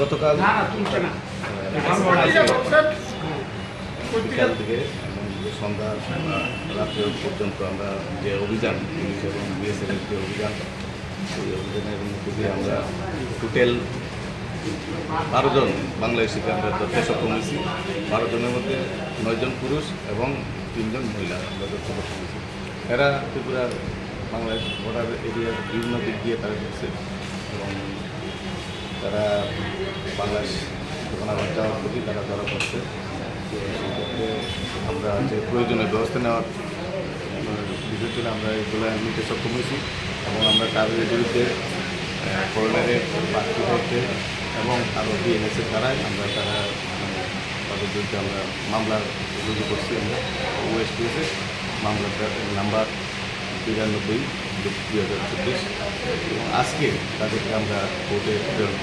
গতকাল বিকাল থেকে সন্ধ্যা রাত্রে পর্যন্ত আমরা যে অভিযান পুলিশ এবং বিএসএফের যে অভিযান সেই অভিযানের মধ্যে দিয়ে আমরা টোটাল 12 জন বাংলাদেশিকে আমরা ধরতে সক্ষম হয়েছি। 12 জনের মধ্যে 9 জন পুরুষ এবং 3 জন মহিলা আমরা ধরতে সক্ষম হয়েছি। এরা ত্রিপুরার বাংলাদেশ বর্ডার এরিয়ার বিভিন্ন দিক দিয়ে তারা ঢুকছে এবং তারা বাংলাদেশ আবার যাওয়ার প্রতি তারা ধরা পড়ছে। তো সেক্ষেত্রে আমরা যে প্রয়োজনীয় ব্যবস্থা নেওয়ার বিষয়ের জন্য আমরা এগুলো নিতে সক্ষম হয়েছি এবং আমরা তাদের বিরুদ্ধে করোনারের প্রার্থী করতে এবং আরও বিএনএসের দ্বারাই আমরা তাদের বিরুদ্ধে আমরা মামলা রুজু করছি। আমরা ওএসপিএসের মামলাটার নাম্বার 92/2024 এবং আজকে তাদেরকে আমরা কোর্টে প্রেরণ